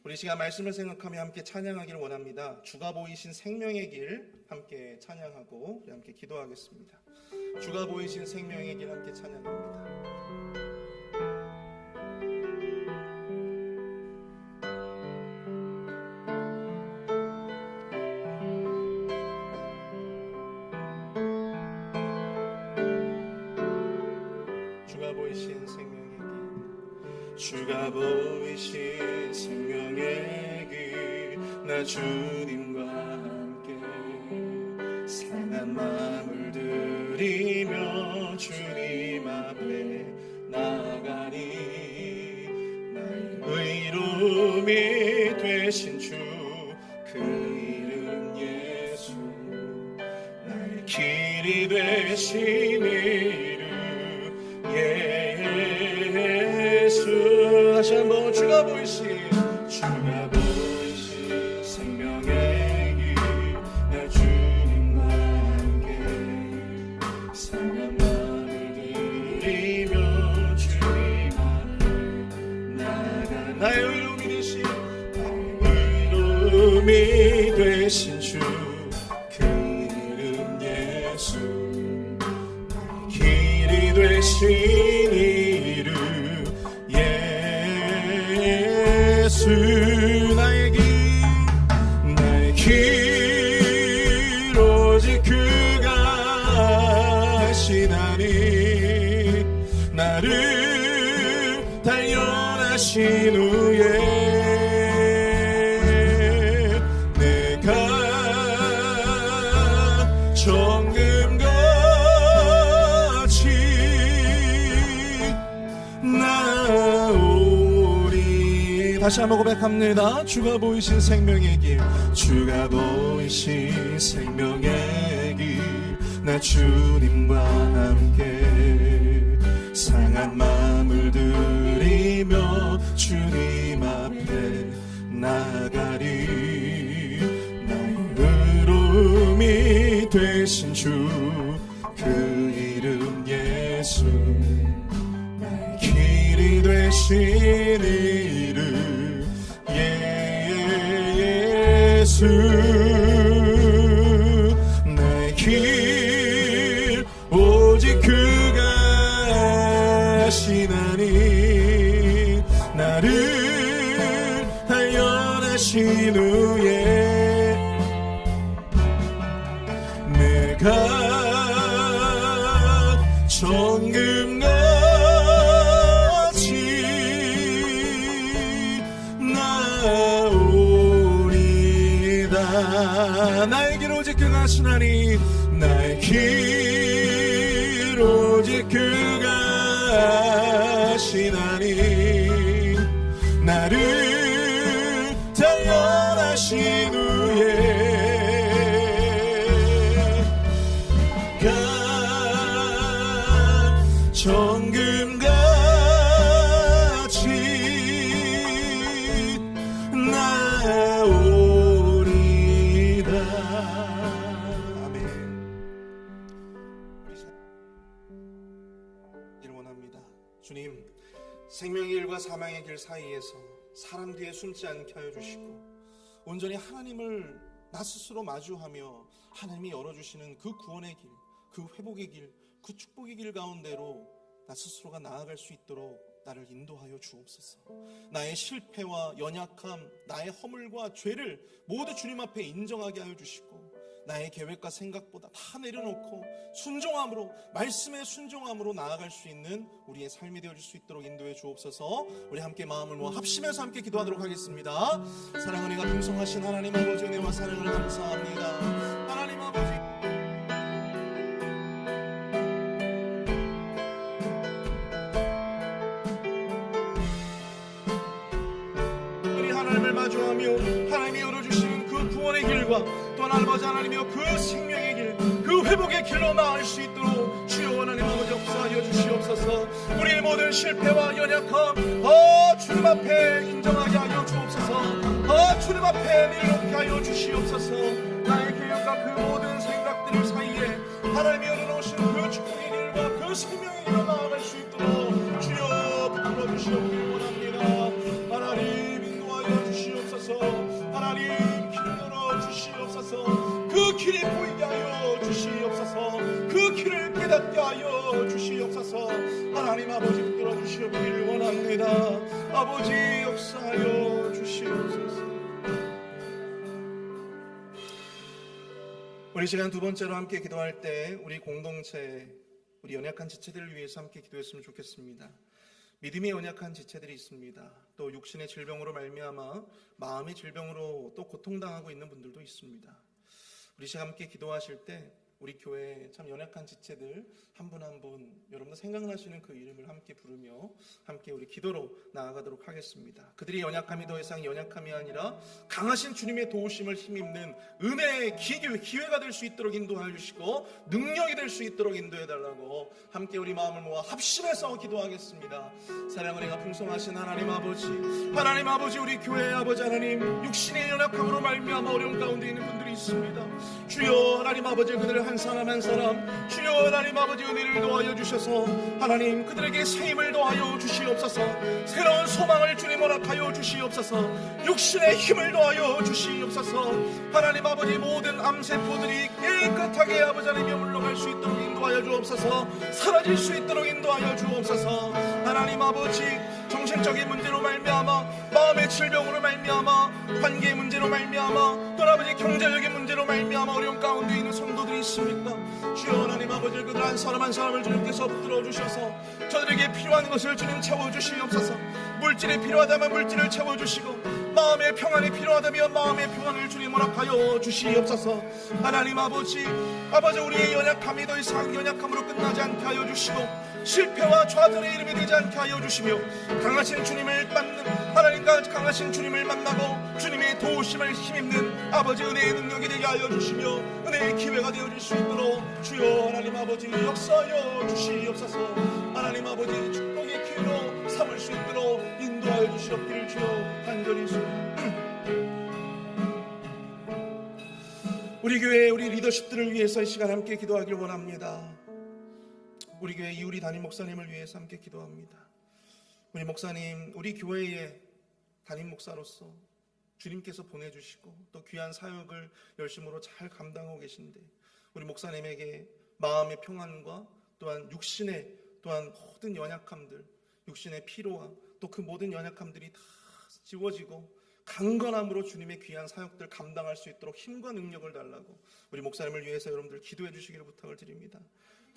[SPEAKER 2] 우리 시간 말씀을 생각하며 함께 찬양하기를 원합니다. 주가 보이신 생명의 길 함께 찬양하고 우리 함께 기도하겠습니다. 주가 보이신 생명의 길 함께 찬양합니다. 주가 보이신 생명의 길, 나 주님과 함께 상한 마음을 들이며 주님 앞에 나가니, 나의 의로움이 되신 주 그 이름 예수, 나의 길이 되신 이름 예수. 다시 한번 주가 보이신 생명의 길, 나 주님과 함께 상한 마음을 들이며 주님 앞에 나가. 나의 의로움이 되신 주 그 이름 예수, 나의 길이 되신 이름 예수. 나의 길 오직 그가 하시나니, 나를 단련하신 후에 내가 정금같이 나오리. 다시 한번 고백합니다. 주가 보이신 생명의 길, 주가 보이신 생명의 길, 나 주님과 함께 상한 마음을 들이며 주님 앞에 나가리. 나의 의로움이 되신 주 그 이름 예수, 나의 길이 되신 이름 예수. 나의 길 오직 그가 하시나니, 나를 단련하신 후에 내가 정금같이
[SPEAKER 1] 나의 길 오직 그가 하시나니 나의 길 오직 그가 하시나니 나를 단련하신 후에 정금같이 나오리다. 아멘. 우리 원합니다. 주님, 생명의 길과 사망의 길 사이에서 사람 뒤에 숨지 않게 하여 주시고 온전히 하나님을 나 스스로 마주하며 하나님이 열어주시는 그 구원의 길, 그 회복의 길, 그 축복의 길 가운데로 나 스스로가 나아갈 수 있도록 나를 인도하여 주옵소서. 나의 실패와 연약함, 나의 허물과 죄를 모두 주님 앞에 인정하게 하여 주시고 나의 계획과 생각보다 다 내려놓고 순종함으로, 말씀의 순종함으로 나아갈 수 있는 우리의 삶이 되어줄 수 있도록 인도해 주옵소서. 우리 함께 마음을 모아 합심해서 함께 기도하도록 하겠습니다. 사랑은 이가 풍성하신 하나님 아버지 은혜와 사랑을 감사합니다. 하나님 아버지, 하나님을 마주하며 하나님이 열어주시는 그 구원의 길과 또한 아버지 하나님이여 그 생명의 길, 그 회복의 길로 나아갈 수 있도록 주여 하나님 아버지 역사하여 주시옵소서. 우리의 모든 실패와 연약함 주님 앞에 인정하게 하여 주옵소서. 주님 앞에 내려놓게 하여 주시옵소서. 나의 계획과 그 모든 생각들 사이에 하나님이 열어놓으신 그 축복의 길과 그 생명의 길로 나아갈 수 있도록 주여 불러주시옵길 원합니다. 하나님 주시옵소서. 하나님 길을 열어 주시옵소서. 그 길이 보이게 하여 주시옵소서. 그 길을 깨닫게 하여 주시옵소서. 하나님 아버지 붙들어 주시옵기를 원합니다. 아버지 역사하여 주시옵소서. 우리 시간 두 번째로 함께 기도할 때 우리 공동체, 우리 연약한 지체들을 위해서 함께 기도했으면 좋겠습니다. 믿음이 연약한 지체들이 있습니다. 또 육신의 질병으로 말미암아 마음의 질병으로 또 고통당하고 있는 분들도 있습니다. 우리 시간 함께 기도하실 때 우리 교회 참 연약한 지체들 한 분 한 분 여러분들 생각나시는 그 이름을 함께 부르며 함께 우리 기도로 나아가도록 하겠습니다. 그들이 연약함이 더 이상 연약함이 아니라 강하신 주님의 도우심을 힘입는 은혜의 기회가 될 수 있도록 인도하여 주시고 능력이 될 수 있도록 인도해 달라고 함께 우리 마음을 모아 합심해서 기도하겠습니다. 사랑을 행하 풍성하신 하나님 아버지, 하나님 아버지, 우리 교회의 아버지 하나님, 육신의 연약함으로 말미암아 어려운 가운데 있는 분들이 있습니다. 주여 하나님 아버지, 그들을 한 사람 한 사람 주여 하나님 아버지 은혜를 도와여 주셔서 하나님 그들에게 새 힘을 도와여 주시옵소서. 새로운 소망을 주님 허락하여 주시옵소서. 육신의 힘을 도와여 주시옵소서. 하나님 아버지, 모든 암세포들이 깨끗하게 아버지 하나님께 물러갈 수 있도록 인도하여 주옵소서. 사라질 수 있도록 인도하여 주옵소서. 하나님 아버지, 정신적인 문제로 말미암아, 마음의 질병으로 말미암아, 관계의 문제로 말미암아, 또 아버지 경제적인 문제로 말미암아 어려운 가운데 있는 성도들이 있습니까? 주여 하나님 아버지, 그들 한 사람 한 사람을 주님께서 붙들어 주셔서 저들에게 필요한 것을 주님 채워주시옵소서. 물질이 필요하다면 물질을 채워주시고 마음의 평안이 필요하다면 마음의 평안을 주님 허락하여 주시옵소서. 하나님 아버지, 우리의 연약함이 더 이상 연약함으로 끝나지 않게 하여 주시고 실패와 좌절의 이름이 되지 않게 하여 주시며 강하신 주님을 만나고 하나님과 강하신 주님을 만나고 주님의 도우심을 힘입는 아버지 은혜의 능력이 되게 하여 주시며 은혜의 기회가 되어질 수 있도록 주여 하나님 아버지 역사하여 주시옵소서. 하나님 아버지, 축복의 기회로 삼을 수 있도록 인도하여 주시옵기를 주여 간절히 우리 교회 우리 리더십들을 위해서 이 시간 함께 기도하길 원합니다. 우리 교회 이우리 담임 목사님을 위해서 함께 기도합니다. 우리 목사님, 우리 교회의 담임 목사로서 주님께서 보내주시고 또 귀한 사역을 열심으로 잘 감당하고 계신데 우리 목사님에게 마음의 평안과 또한 육신의 또한 모든 연약함들, 육신의 피로와 또 그 모든 연약함들이 다 지워지고
[SPEAKER 2] 강건함으로 주님의 귀한 사역들 감당할 수 있도록 힘과 능력을 달라고 우리 목사님을 위해서 여러분들 기도해 주시기를 부탁을 드립니다.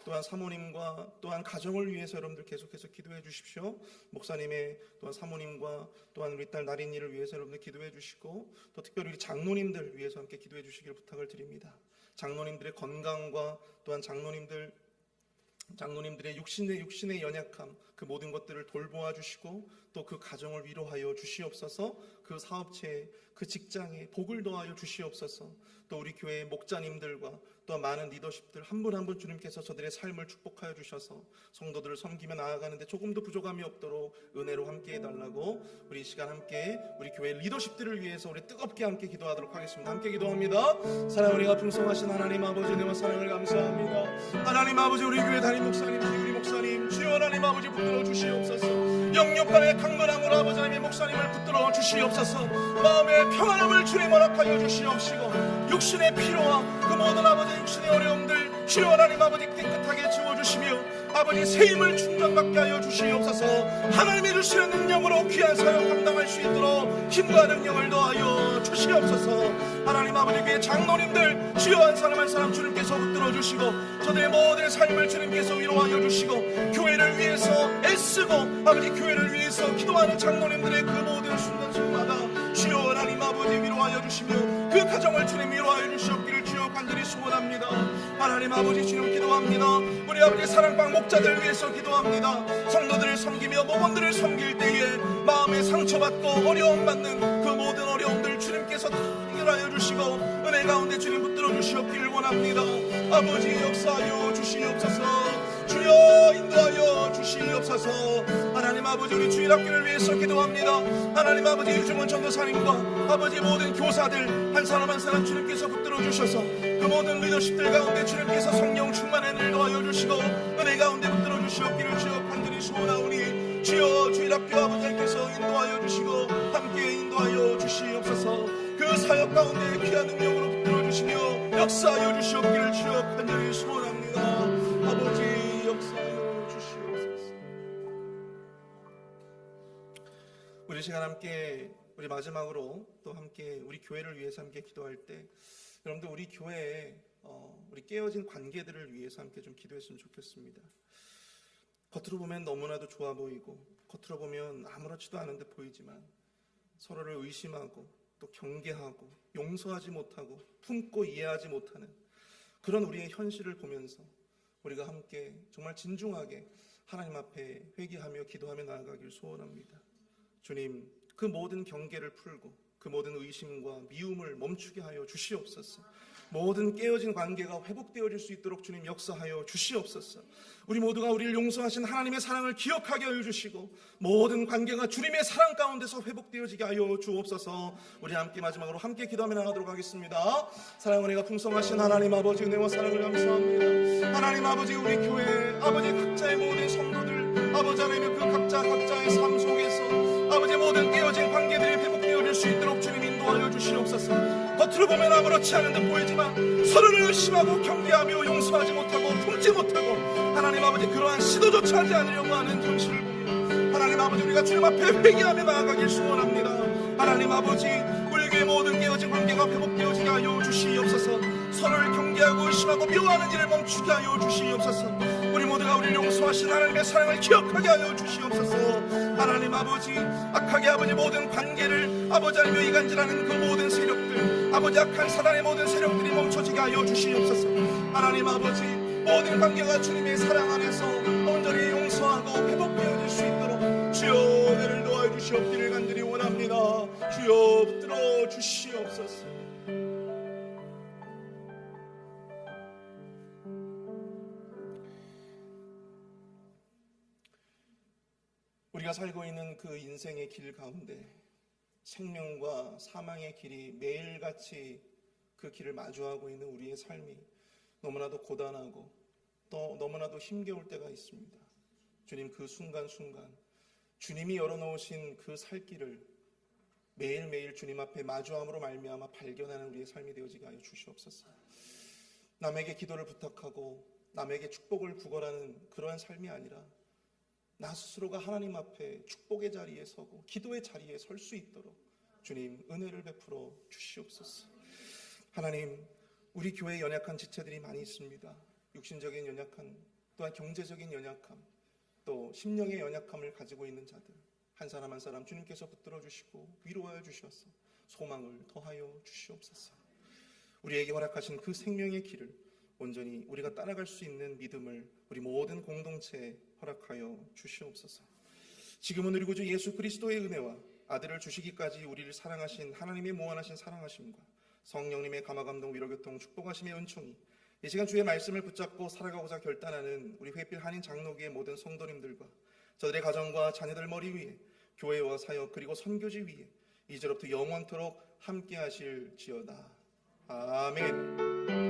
[SPEAKER 2] 또한 사모님과 또한 가정을 위해서 여러분들 계속해서 기도해 주십시오. 목사님의 또한 사모님과 또한 우리 딸 나린이를 위해서 여러분들 기도해 주시고, 또 특별히 우리 장로님들 위해서 함께 기도해 주시기를 부탁을 드립니다. 장로님들의 건강과 또한 장로님들의 육신의 연약함, 그 모든 것들을 돌보아 주시고 또 그 가정을 위로하여 주시옵소서. 그 사업체에, 그 직장에 복을 더하여 주시옵소서. 또 우리 교회의 목자님들과 또 많은 리더십들 한 분 한 분 주님께서 저들의 삶을 축복하여 주셔서 성도들을 섬기며 나아가는데 조금도 부족함이 없도록 은혜로 함께 해달라고 우리 이 시간 함께 우리 교회 리더십들을 위해서 우리 뜨겁게 함께 기도하도록 하겠습니다. 함께 기도합니다. 사랑을 풍성하신 하나님 아버지, 은혜와 사랑을 감사합니다. 하나님 아버지, 우리 교회 담임 목사님, 우리 목사님 주여 하나님 아버지 붙들어 주시옵소서. 영육간의 강건함으로 아버지 하나님의 목사님을 붙들어 주시옵소서. 마음의 평안함을 주님 허락하여 주시옵시고, 육신의 피로와 그 모든 아버지 육신의 어려움들 주여 하나님 아버지 깨끗하게 지워주시며 아버지 새 힘을 충전받게 하여 주시옵소서. 하나님이 주시는 능력으로 귀한 사역 감당할 수 있도록 힘과 능력을 더하여 주시옵소서. 하나님 아버지, 교회 장로님들 주여 한 사람 한 사람 주님께서 붙들어 주시고 저들의 모든 삶을 주님께서 위로하여 주시고, 교회를 위해서 애쓰고 아버지 교회를 위해서 기도하는 장로님들의 그 모든 순간순간마다 주여 하나님 아버지 위로하여 주시며 그 가정을 주님 위로하여 주시옵기를 주여 간절히 소원합니다. 하나님 아버지, 주님 기도합니다. 우리 아버지 사랑방 목자들 위해서 기도합니다. 성도들을 섬기며 목원들을 섬길 때에 마음에 상처받고 어려움 받는 그 모든 어려움들 주님께서 다 해결하여 주시고 은혜 가운데 주님 붙들어 주시옵기를 원합니다. 아버지 역사하여 주시옵소서. 주여 인도하여 주시옵소서. 하나님 아버지, 우리 주일학교를 위해서 기도합니다. 하나님 아버지, 유중원 전도사님과 아버지 모든 교사들 한 사람 한 사람 주님께서 붙들어 주셔서 그 모든 리더십들 가운데 주님께서 성령 충만의 은혜를 더하여 주시고 은혜 가운데 붙들어 주시옵기를 주여 간절히 소원하오니 주여 주일학교 아버지께서 인도하여 주시고 함께 인도하여 주시옵소서. 그 사역 가운데 귀한 능력으로 붙들어 주시며 역사하여 주시옵기를 주여 간절히 소원합니다. 아버지 역사하여 주시옵소서. 우리 시간 함께 우리 마지막으로 또 함께 우리 교회를 위해서 함께 기도할 때 여러분들 우리 교회에 우리 깨어진 관계들을 위해서 함께 좀 기도했으면 좋겠습니다. 겉으로 보면 너무나도 좋아 보이고 겉으로 보면 아무렇지도 않은 듯 보이지만 서로를 의심하고 또 경계하고 용서하지 못하고 품고 이해하지 못하는 그런 우리의 현실을 보면서 우리가 함께 정말 진중하게 하나님 앞에 회개하며 기도하며 나아가길 소원합니다. 주님, 그 모든 경계를 풀고 그 모든 의심과 미움을 멈추게 하여 주시옵소서. 모든 깨어진 관계가 회복되어질 수 있도록 주님 역사하여 주시옵소서. 우리 모두가 우리를 용서하신 하나님의 사랑을 기억하게 하여 주시고 모든 관계가 주님의 사랑 가운데서 회복되어지게 하여 주옵소서. 우리 함께 마지막으로 함께 기도하며 나가도록 하겠습니다. 사랑 은혜가 풍성하신 하나님 아버지, 은혜와 사랑을 감사합니다. 하나님 아버지, 우리 교회 아버지 각자의 모든 성도들 아버지 하나님의 그 각자의 삶 속에서 아버지 모든 깨어진 관계들이 회복되어질 수 있도록 주님 인도하여 주시옵소서. 겉으로 보면 아무렇지 않은 듯 보이지만 서로를 의심하고 경계하며 용서하지 못하고 품지 못하고 하나님 아버지 그러한 시도조차 하지 않으려고 하는 현실을 보며 하나님 아버지 우리가 주님 앞에 회개하며 나아가길 소원합니다. 하나님 아버지, 우리 교회 모든 깨어진 관계가 회복되어지게 하여 주시옵소서. 서로를 경계하고 의심하고 미워하는 일을 멈추게 하여 주시옵소서. 우리 모두가 우리를 용서하신 하나님의 사랑을 기억하게 하여 주시옵소서. 하나님 아버지, 악하게 아버지 모든 관계를 아버지 하나며 이간질하는 그 모든 세력들 아버지 악한 사단의 모든 세력들이 멈춰지게 하여 주시옵소서. 하나님 아버지, 모든 관계가 주님의 사랑 안에서 온전히 용서하고 회복되어질 수 있도록 주여 은혜를 도와주시옵소서. 주시옵기를 간절히 원합니다. 주여 붙들어 주시옵소서. 우리가 살고 있는 그 인생의 길 가운데 생명과 사망의 길이 매일같이 그 길을 마주하고 있는 우리의 삶이 너무나도 고단하고 또 너무나도 힘겨울 때가 있습니다. 주님, 그 순간순간 주님이 열어놓으신 그 살 길을 매일매일 주님 앞에 마주함으로 말미암아 발견하는 우리의 삶이 되어지게 하여 주시옵소서. 남에게 기도를 부탁하고 남에게 축복을 구걸하는 그러한 삶이 아니라 나 스스로가 하나님 앞에 축복의 자리에 서고 기도의 자리에 설 수 있도록 주님 은혜를 베풀어 주시옵소서. 하나님, 우리 교회에 연약한 지체들이 많이 있습니다. 육신적인 연약함, 또한 경제적인 연약함, 또 심령의 연약함을 가지고 있는 자들 한 사람 한 사람 주님께서 붙들어 주시고 위로하여 주셔서 소망을 더하여 주시옵소서. 우리에게 허락하신 그 생명의 길을 온전히 우리가 따라갈 수 있는 믿음을 우리 모든 공동체에 허락하여 주시옵소서. 지금은 우리 구주 예수 그리스도의 은혜와 아들을 주시기까지 우리를 사랑하신 하나님의 무한하신 사랑하심과 성령님의 감화감동 위로교통 축복하심의 은총이 이 시간 주의 말씀을 붙잡고 살아가고자 결단하는 우리 회필 한인 장로교의 모든 성도님들과 저들의 가정과 자녀들 머리 위에 교회와 사역 그리고 선교지 위에 이제로부터 영원토록 함께 하실지어다. 아멘.